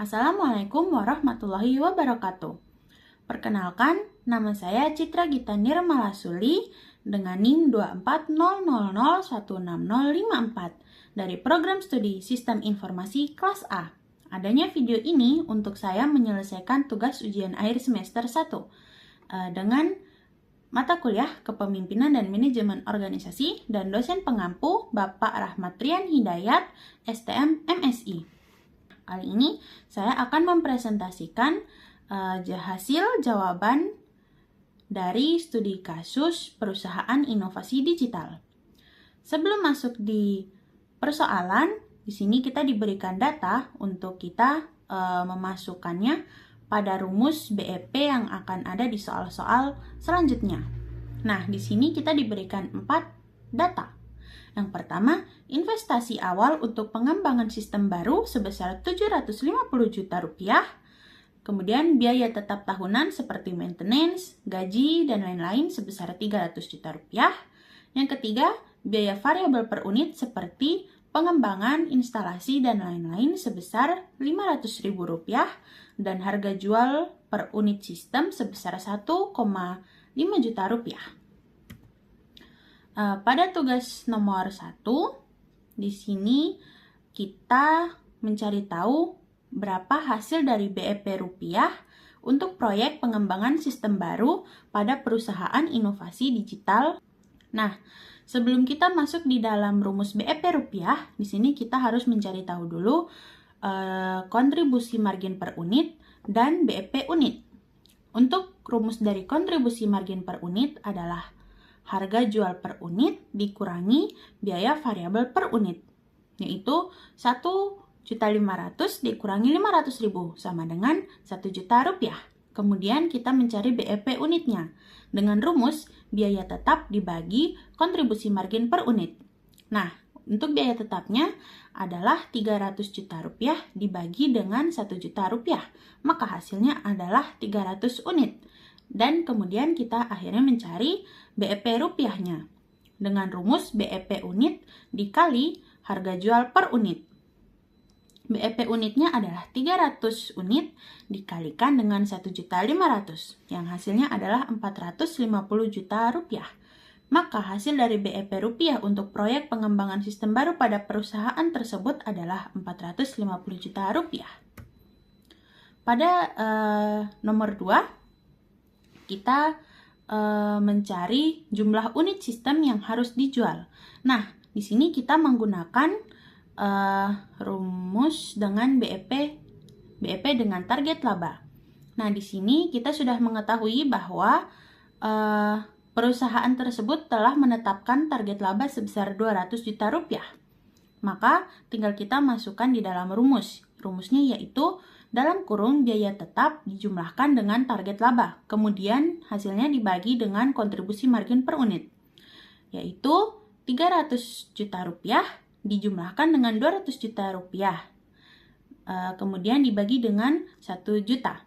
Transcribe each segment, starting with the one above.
Assalamualaikum warahmatullahi wabarakatuh. Perkenalkan, nama saya Citra Gita Nirmalasuli dengan NIM 24000160054 dari Program Studi Sistem Informasi Kelas A. Adanya video ini untuk saya menyelesaikan tugas ujian akhir semester 1 dengan mata kuliah Kepemimpinan dan Manajemen Organisasi dan dosen pengampu Bapak Rahmat Rian Hidayat, STM MSI. Kali ini saya akan mempresentasikan hasil jawaban dari studi kasus perusahaan inovasi digital. Sebelum masuk di persoalan, di sini kita diberikan data untuk kita memasukkannya pada rumus BEP yang akan ada di soal-soal selanjutnya. Nah, di sini kita diberikan 4 data. Yang pertama, investasi awal untuk pengembangan sistem baru sebesar 750 juta rupiah. Kemudian biaya tetap tahunan seperti maintenance, gaji, dan lain-lain sebesar 300 juta rupiah. Yang ketiga, biaya variabel per unit seperti pengembangan, instalasi, dan lain-lain sebesar 500 ribu rupiah. Dan harga jual per unit sistem sebesar 1,5 juta rupiah. Pada tugas nomor 1, di sini kita mencari tahu berapa hasil dari BEP rupiah untuk proyek pengembangan sistem baru pada perusahaan inovasi digital. Nah, sebelum kita masuk di dalam rumus BEP rupiah, di sini kita harus mencari tahu dulu kontribusi margin per unit dan BEP unit. Untuk rumus dari kontribusi margin per unit adalah harga jual per unit dikurangi biaya variabel per unit, yaitu 1.500.000 dikurangi 500.000 sama dengan 1 juta rupiah. Kemudian kita mencari BEP unitnya dengan rumus biaya tetap dibagi kontribusi margin per unit. Nah, untuk biaya tetapnya adalah 300 juta rupiah dibagi dengan 1 juta rupiah, maka hasilnya adalah 300 unit. Dan kemudian kita akhirnya mencari BEP rupiahnya dengan rumus BEP unit dikali harga jual per unit. BEP unitnya adalah 300 unit dikalikan dengan 1.500.000 yang hasilnya adalah 450 juta rupiah. Maka hasil dari BEP rupiah untuk proyek pengembangan sistem baru pada perusahaan tersebut adalah 450 juta rupiah. Pada nomor 2, kita mencari jumlah unit sistem yang harus dijual. Nah, di sini kita menggunakan rumus dengan BEP dengan target laba. Nah, di sini kita sudah mengetahui bahwa perusahaan tersebut telah menetapkan target laba sebesar 200 juta rupiah. Maka tinggal kita masukkan di dalam rumus. Rumusnya yaitu dalam kurung biaya tetap dijumlahkan dengan target laba. Kemudian hasilnya dibagi dengan kontribusi margin per unit, yaitu 300 juta rupiah dijumlahkan dengan 200 juta rupiah. Kemudian dibagi dengan 1 juta.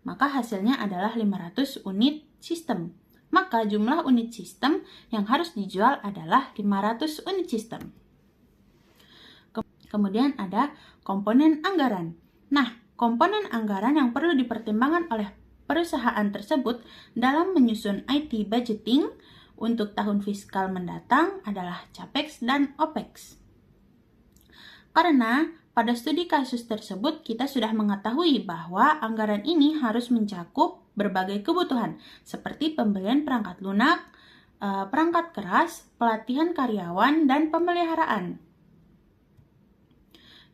Maka hasilnya adalah 500 unit sistem. Maka jumlah unit sistem yang harus dijual adalah 500 unit sistem. Kemudian ada komponen anggaran. Nah, komponen anggaran yang perlu dipertimbangkan oleh perusahaan tersebut dalam menyusun IT budgeting untuk tahun fiskal mendatang adalah CAPEX dan OPEX. Karena pada studi kasus tersebut kita sudah mengetahui bahwa anggaran ini harus mencakup berbagai kebutuhan seperti pembelian perangkat lunak, perangkat keras, pelatihan karyawan, dan pemeliharaan.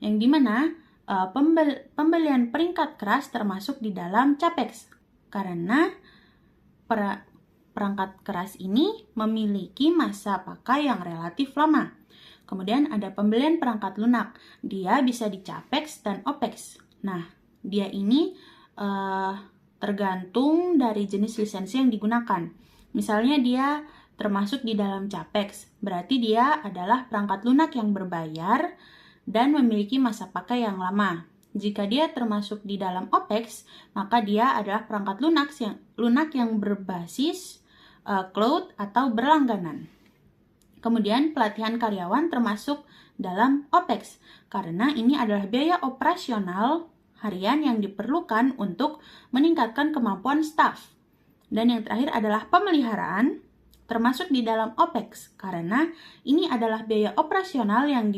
Yang dimana pembelian perangkat keras termasuk di dalam CAPEX karena perangkat keras ini memiliki masa pakai yang relatif lama. Kemudian ada pembelian perangkat lunak, dia bisa di CAPEX dan OPEX. Nah, dia ini tergantung dari jenis lisensi yang digunakan. Misalnya dia termasuk di dalam CAPEX, berarti dia adalah perangkat lunak yang berbayar dan memiliki masa pakai yang lama. Jika dia termasuk di dalam OPEX, maka dia adalah perangkat lunak yang berbasis cloud atau berlangganan. Kemudian pelatihan karyawan termasuk dalam OPEX, karena ini adalah biaya operasional harian yang diperlukan untuk meningkatkan kemampuan staf. Dan yang terakhir adalah pemeliharaan, termasuk di dalam OPEX, karena ini adalah biaya operasional yang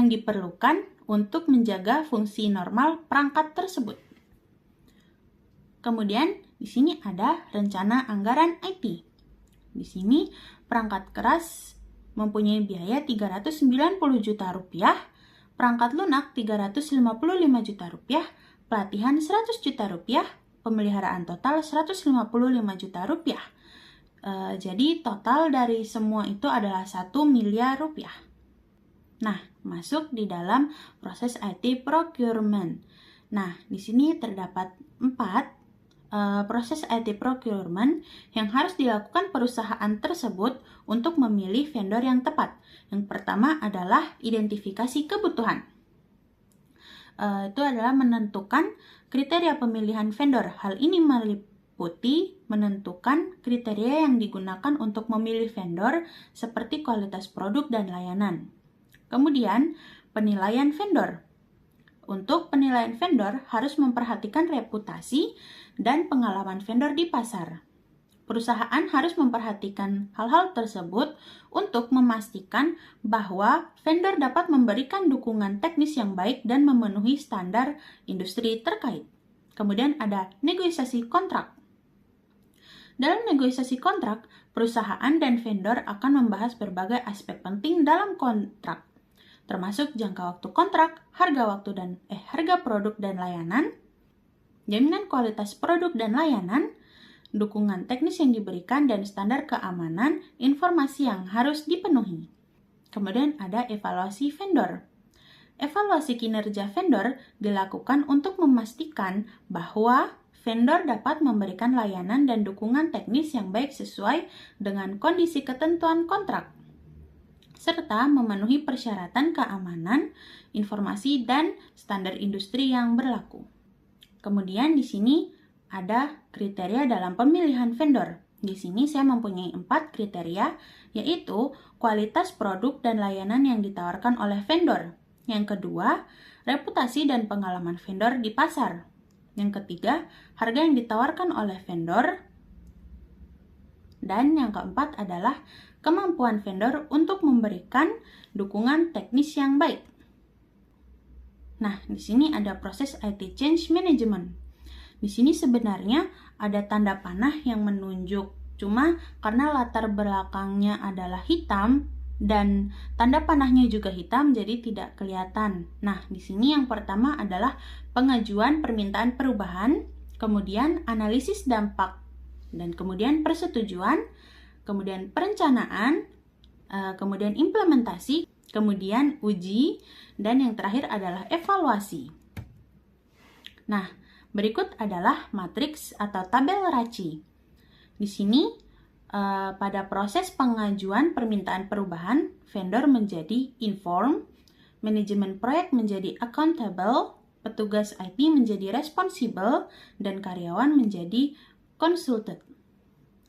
diperlukan untuk menjaga fungsi normal perangkat tersebut. Kemudian di sini ada rencana anggaran IT. Di sini perangkat keras mempunyai biaya 390 juta rupiah, perangkat lunak 355 juta rupiah, pelatihan 100 juta rupiah, pemeliharaan total 155 juta rupiah. Jadi total dari semua itu adalah 1 miliar rupiah. Nah, masuk di dalam proses IT procurement. Nah, di sini terdapat 4 proses IT procurement yang harus dilakukan perusahaan tersebut untuk memilih vendor yang tepat. Yang pertama adalah identifikasi kebutuhan. Itu adalah menentukan kriteria pemilihan vendor. Hal ini meliputi menentukan kriteria yang digunakan untuk memilih vendor seperti kualitas produk dan layanan. Kemudian, penilaian vendor. Untuk penilaian vendor harus memperhatikan reputasi dan pengalaman vendor di pasar. Perusahaan harus memperhatikan hal-hal tersebut untuk memastikan bahwa vendor dapat memberikan dukungan teknis yang baik dan memenuhi standar industri terkait. Kemudian ada negosiasi kontrak. Dalam negosiasi kontrak, perusahaan dan vendor akan membahas berbagai aspek penting dalam kontrak, termasuk jangka waktu kontrak, harga produk dan layanan, jaminan kualitas produk dan layanan, dukungan teknis yang diberikan, dan standar keamanan informasi yang harus dipenuhi. Kemudian ada evaluasi vendor. Evaluasi kinerja vendor dilakukan untuk memastikan bahwa vendor dapat memberikan layanan dan dukungan teknis yang baik sesuai dengan kondisi ketentuan kontrak, serta memenuhi persyaratan keamanan, informasi, dan standar industri yang berlaku. Kemudian di sini ada kriteria dalam pemilihan vendor. Di sini saya mempunyai 4 kriteria, yaitu kualitas produk dan layanan yang ditawarkan oleh vendor. Yang kedua, reputasi dan pengalaman vendor di pasar. Yang ketiga, harga yang ditawarkan oleh vendor. Dan yang keempat adalah kemampuan vendor untuk memberikan dukungan teknis yang baik. Nah, di sini ada proses IT change management. Di sini sebenarnya ada tanda panah yang menunjuk, cuma karena latar belakangnya adalah hitam dan tanda panahnya juga hitam, jadi tidak kelihatan. Nah, di sini yang pertama adalah pengajuan permintaan perubahan, kemudian analisis dampak, dan kemudian persetujuan, kemudian perencanaan, kemudian implementasi, kemudian uji, dan yang terakhir adalah evaluasi. Nah, berikut adalah matriks atau tabel RACI. Di sini, pada proses pengajuan permintaan perubahan, vendor menjadi informed, manajemen proyek menjadi accountable, petugas IT menjadi responsible, dan karyawan menjadi consulted.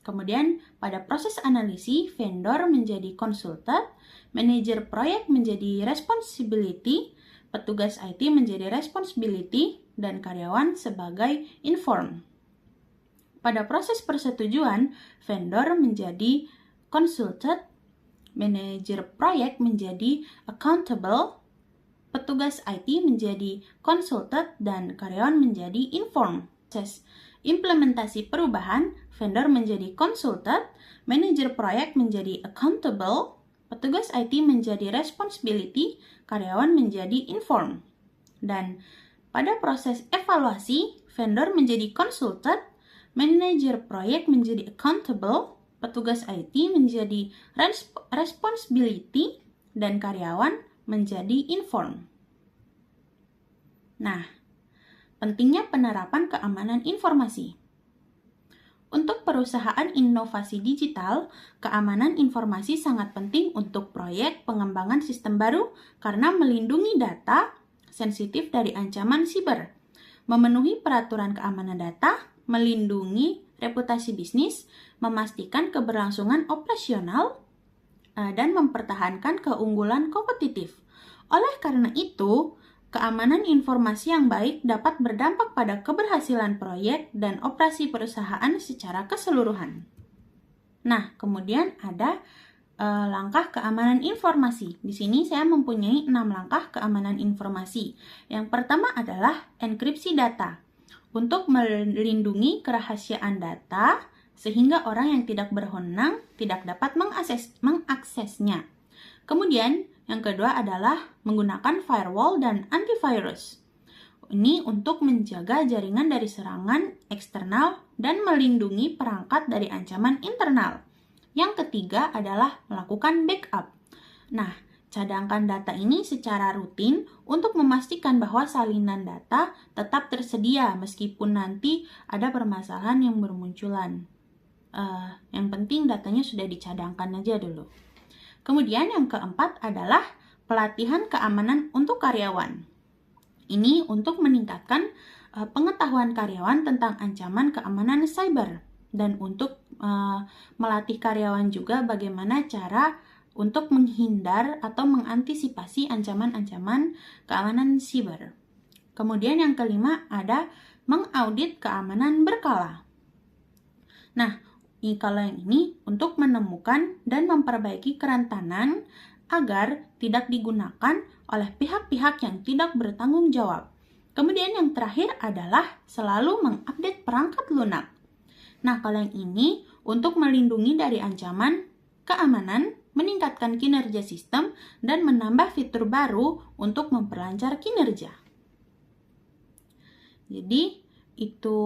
Kemudian, pada proses analisis, vendor menjadi consulted, manajer proyek menjadi responsibility, petugas IT menjadi responsibility, dan karyawan sebagai informed. Pada proses persetujuan, vendor menjadi consulted, manajer proyek menjadi accountable, petugas IT menjadi consulted, dan karyawan menjadi informed. Proses implementasi perubahan, vendor menjadi consulted, manajer proyek menjadi accountable, petugas IT menjadi responsibility, karyawan menjadi informed. Dan pada proses evaluasi, vendor menjadi consulted, manajer proyek menjadi accountable, petugas IT menjadi responsibility, dan karyawan menjadi informed. Nah, pentingnya penerapan keamanan informasi. Untuk perusahaan inovasi digital, keamanan informasi sangat penting untuk proyek pengembangan sistem baru karena melindungi data sensitif dari ancaman siber, memenuhi peraturan keamanan data, melindungi reputasi bisnis, memastikan keberlangsungan operasional, dan mempertahankan keunggulan kompetitif. Oleh karena itu, keamanan informasi yang baik dapat berdampak pada keberhasilan proyek dan operasi perusahaan secara keseluruhan. Nah, kemudian ada langkah keamanan informasi. Di sini saya mempunyai 6 langkah keamanan informasi. Yang pertama adalah enkripsi data. Untuk melindungi kerahasiaan data, sehingga orang yang tidak berwenang tidak dapat mengaksesnya. Kemudian, yang kedua adalah menggunakan firewall dan antivirus. Ini untuk menjaga jaringan dari serangan eksternal dan melindungi perangkat dari ancaman internal. Yang ketiga adalah melakukan backup. Nah, cadangkan data ini secara rutin untuk memastikan bahwa salinan data tetap tersedia meskipun nanti ada permasalahan yang bermunculan. Yang penting datanya sudah dicadangkan aja dulu. Kemudian yang keempat adalah pelatihan keamanan untuk karyawan. Ini untuk meningkatkan pengetahuan karyawan tentang ancaman keamanan cyber dan untuk melatih karyawan juga bagaimana cara untuk menghindar atau mengantisipasi ancaman-ancaman keamanan siber. Kemudian yang kelima ada mengaudit keamanan berkala. Nah, kalau yang ini untuk menemukan dan memperbaiki kerentanan agar tidak digunakan oleh pihak-pihak yang tidak bertanggung jawab. Kemudian yang terakhir adalah selalu mengupdate perangkat lunak. Nah, kalau yang ini untuk melindungi dari ancaman keamanan, meningkatkan kinerja sistem, dan menambah fitur baru untuk memperlancar kinerja. Jadi, itu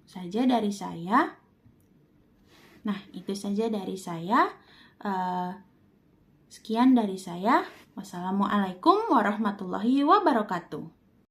saja dari saya. Nah, itu saja dari saya. Sekian dari saya. Wassalamualaikum warahmatullahi wabarakatuh.